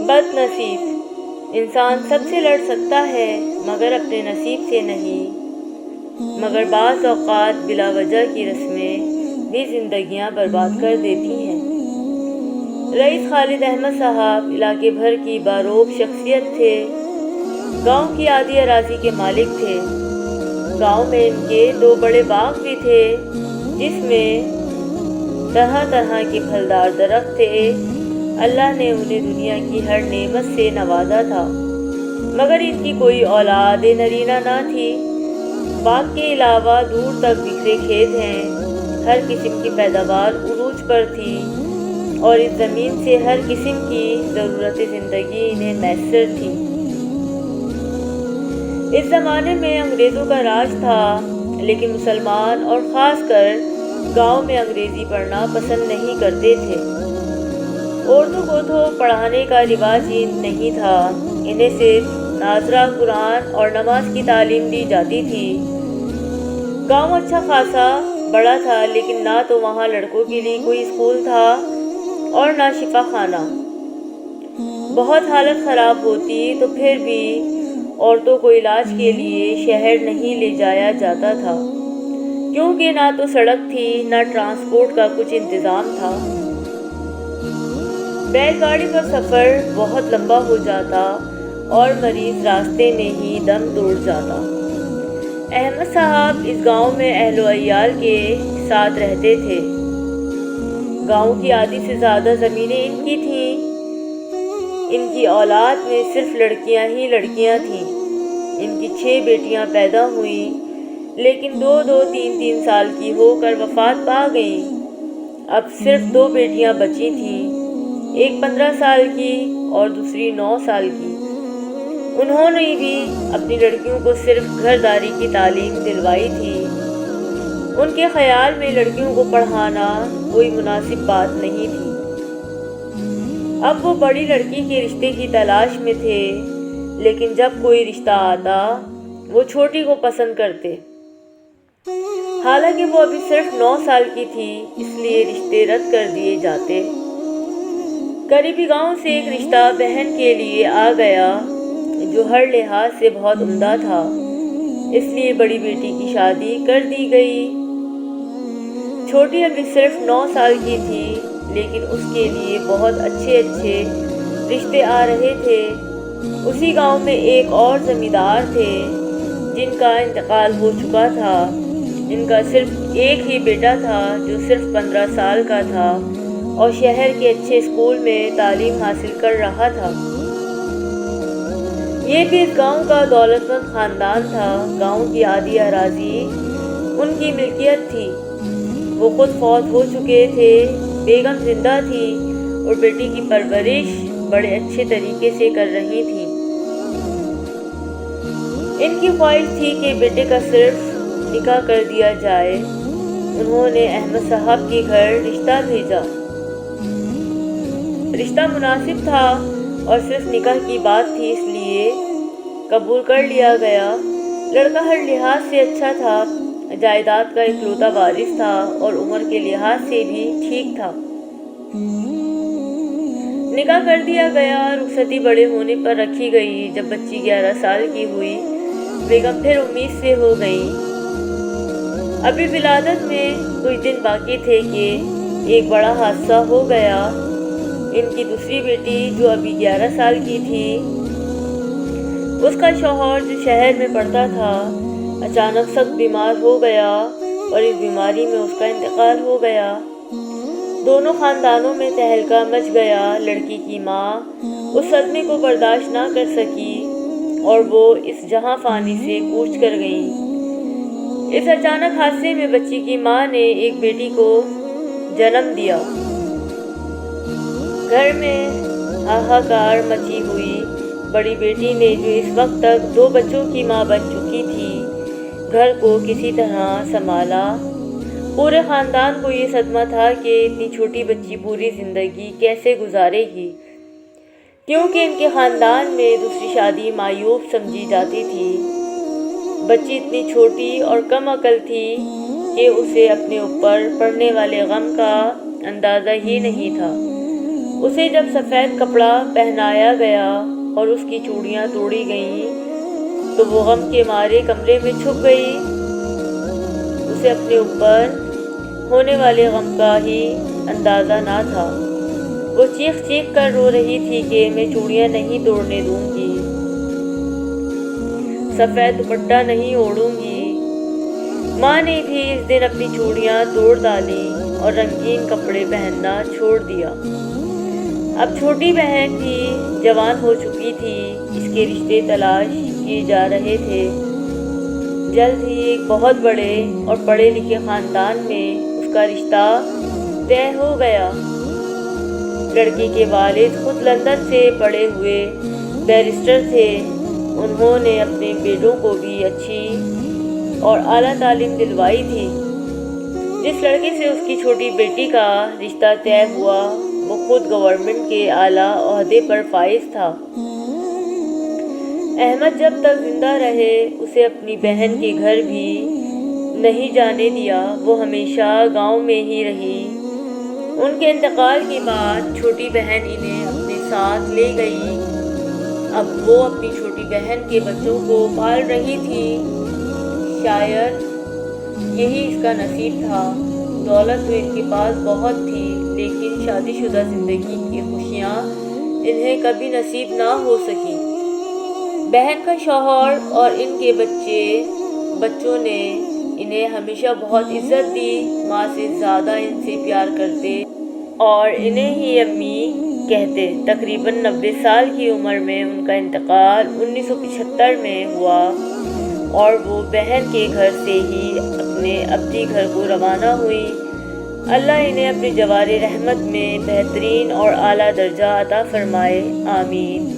بد نصیب انسان سب سے لڑ سکتا ہے مگر اپنے نصیب سے نہیں، مگر بعض اوقات بلا وجہ کی رسمیں بھی زندگیاں برباد کر دیتی ہیں۔ رئیس خالد احمد صاحب علاقے بھر کی باروب شخصیت تھے۔ گاؤں کی آدھی اراضی کے مالک تھے۔ گاؤں میں ان کے 2 بڑے باغ بھی تھے جس میں طرح طرح کے پھلدار درخت تھے۔ اللہ نے انہیں دنیا کی ہر نعمت سے نوازا تھا، مگر ان کی کوئی اولاد نرینہ نہ تھی۔ باغ کے علاوہ دور تک بکھرے کھیت ہیں، ہر قسم کی پیداوار عروج پر تھی اور اس زمین سے ہر قسم کی ضرورت زندگی انہیں میسر تھی۔ اس زمانے میں انگریزوں کا راج تھا، لیکن مسلمان اور خاص کر گاؤں میں انگریزی پڑھنا پسند نہیں کرتے تھے۔ عورتوں کو تو پڑھانے کا رواج ہی نہیں تھا، انہیں صرف ناظرہ قرآن اور نماز کی تعلیم دی جاتی تھی۔ گاؤں اچھا خاصا بڑا تھا، لیکن نہ تو وہاں لڑکوں کے لیے کوئی اسکول تھا اور نہ شفا خانہ۔ بہت حالت خراب ہوتی تو پھر بھی عورتوں کو علاج کے لیے شہر نہیں لے جایا جاتا تھا، کیونکہ نہ تو سڑک تھی نہ ٹرانسپورٹ کا کچھ انتظام تھا۔ بیل گاڑی پر سفر بہت لمبا ہو جاتا اور مریض راستے میں ہی دم توڑ جاتا۔ احمد صاحب اس گاؤں میں اہل و عیال کے ساتھ رہتے تھے۔ گاؤں کی آدھی سے زیادہ زمینیں ان کی تھیں۔ ان کی اولاد میں صرف لڑکیاں ہی لڑکیاں تھیں۔ ان کی 6 بیٹیاں پیدا ہوئیں، لیکن 2 3 سال کی ہو کر وفات پا گئیں۔ اب صرف 2 بیٹیاں بچی تھیں، ایک 15 سال کی اور دوسری 9 سال کی۔ انہوں نے بھی اپنی لڑکیوں کو صرف گھرداری کی تعلیم دلوائی تھی۔ ان کے خیال میں لڑکیوں کو پڑھانا کوئی مناسب بات نہیں تھی۔ اب وہ بڑی لڑکی کے رشتے کی تلاش میں تھے، لیکن جب کوئی رشتہ آتا وہ چھوٹی کو پسند کرتے۔ حالانکہ وہ ابھی صرف 9 سال کی تھی، اس لیے رشتے رد کر دیے جاتے۔ قریبی گاؤں سے ایک رشتہ بہن کے لیے آ گیا جو ہر لحاظ سے بہت عمدہ تھا، اس لیے بڑی بیٹی کی شادی کر دی گئی۔ چھوٹی ابھی صرف 9 سال کی تھی، لیکن اس کے لیے بہت اچھے رشتے آ رہے تھے۔ اسی گاؤں میں ایک اور زمیندار تھے جن کا انتقال ہو چکا تھا۔ ان کا صرف ایک ہی بیٹا تھا جو صرف 15 سال کا تھا اور شہر کے اچھے اسکول میں تعلیم حاصل کر رہا تھا۔ یہ بھی اس گاؤں کا دولت مند خاندان تھا۔ گاؤں کی آدھی اراضی ان کی ملکیت تھی۔ وہ خود فوت ہو چکے تھے، بیگم زندہ تھی اور بیٹی کی پرورش بڑے اچھے طریقے سے کر رہی تھی۔ ان کی خواہش تھی کہ بیٹے کا صرف نکاح کر دیا جائے۔ انہوں نے احمد صاحب کے گھر رشتہ بھیجا۔ رشتہ مناسب تھا اور صرف نکاح کی بات تھی، اس لیے قبول کر لیا گیا۔ لڑکا ہر لحاظ سے اچھا تھا، جائیداد کا اکلوتا وارث تھا اور عمر کے لحاظ سے بھی ٹھیک تھا۔ نکاح کر دیا گیا۔ رخصتی بڑے ہونے پر رکھی گئی۔ جب بچی 11 سال کی ہوئی، بیگم پھر امید سے ہو گئی۔ ابھی ولادت میں کچھ دن باقی تھے کہ ایک بڑا حادثہ ہو گیا۔ ان کی دوسری بیٹی جو ابھی 11 سال کی تھی، اس کا شوہر جو شہر میں پڑھتا تھا اچانک سخت بیمار ہو گیا اور اس بیماری میں اس کا انتقال ہو گیا۔ دونوں خاندانوں میں تہلکہ مچ گیا۔ لڑکی کی ماں اس صدمے کو برداشت نہ کر سکی اور وہ اس جہاں فانی سے کوچ کر گئیں۔ اس اچانک حادثے میں بچی کی ماں نے ایک بیٹی کو جنم دیا۔ گھر میں ہاہاکار مچی ہوئی۔ بڑی بیٹی نے جو اس وقت تک 2 بچوں کی ماں بن چکی تھی، گھر کو کسی طرح سنبھالا۔ پورے خاندان کو یہ صدمہ تھا کہ اتنی چھوٹی بچی پوری زندگی کیسے گزارے گی، کیونکہ ان کے خاندان میں دوسری شادی معیوب سمجھی جاتی تھی۔ بچی اتنی چھوٹی اور کم عقل تھی کہ اسے اپنے اوپر پڑنے والے غم کا اندازہ ہی نہیں تھا۔ اسے جب سفید کپڑا پہنایا گیا اور اس کی چوڑیاں توڑی گئیں تو وہ غم کے مارے کمرے میں چھپ گئی۔ اسے اپنے اوپر ہونے والے غم کا ہی اندازہ نہ تھا۔ وہ چیخ چیخ کر رو رہی تھی کہ میں چوڑیاں نہیں توڑنے دوں گی، سفید دوپٹہ نہیں اوڑھوں گی۔ ماں نے بھی اس دن اپنی چوڑیاں توڑ ڈالیں اور رنگین کپڑے پہننا چھوڑ دیا۔ اب چھوٹی بہن بھی جوان ہو چکی تھی، اس کے رشتے تلاش کیے جا رہے تھے۔ جلد ہی ایک بہت بڑے اور پڑھے لکھے خاندان میں اس کا رشتہ طے ہو گیا۔ لڑکی کے والد خود لندن سے پڑھے ہوئے بیرسٹر تھے۔ انہوں نے اپنے بیٹوں کو بھی اچھی اور اعلیٰ تعلیم دلوائی تھی۔ جس لڑکے سے اس کی چھوٹی بیٹی کا رشتہ طے ہوا وہ خود گورنمنٹ کے اعلیٰ عہدے پر فائز تھا۔ احمد جب تک زندہ رہے اسے اپنی بہن کے گھر بھی نہیں جانے دیا، وہ ہمیشہ گاؤں میں ہی رہی۔ ان کے انتقال کے بعد چھوٹی بہن انہیں اپنے ساتھ لے گئی۔ اب وہ اپنی چھوٹی بہن کے بچوں کو پال رہی تھی۔ شاید یہی اس کا نصیب تھا۔ دولت تو ان کے پاس بہت تھی، لیکن شادی شدہ زندگی کی خوشیاں انہیں کبھی نصیب نہ ہو سکیں۔ بہن کا شوہر اور ان کے بچوں نے انہیں ہمیشہ بہت عزت دی، ماں سے زیادہ ان سے پیار کرتے اور انہیں ہی امی کہتے۔ تقریباً 90 سال کی عمر میں ان کا انتقال 1975 میں ہوا اور وہ بہن کے گھر سے ہی اپنے ابدی گھر کو روانہ ہوئی۔ اللہ انہیں اپنے جوار رحمت میں بہترین اور اعلیٰ درجہ عطا فرمائے، آمین۔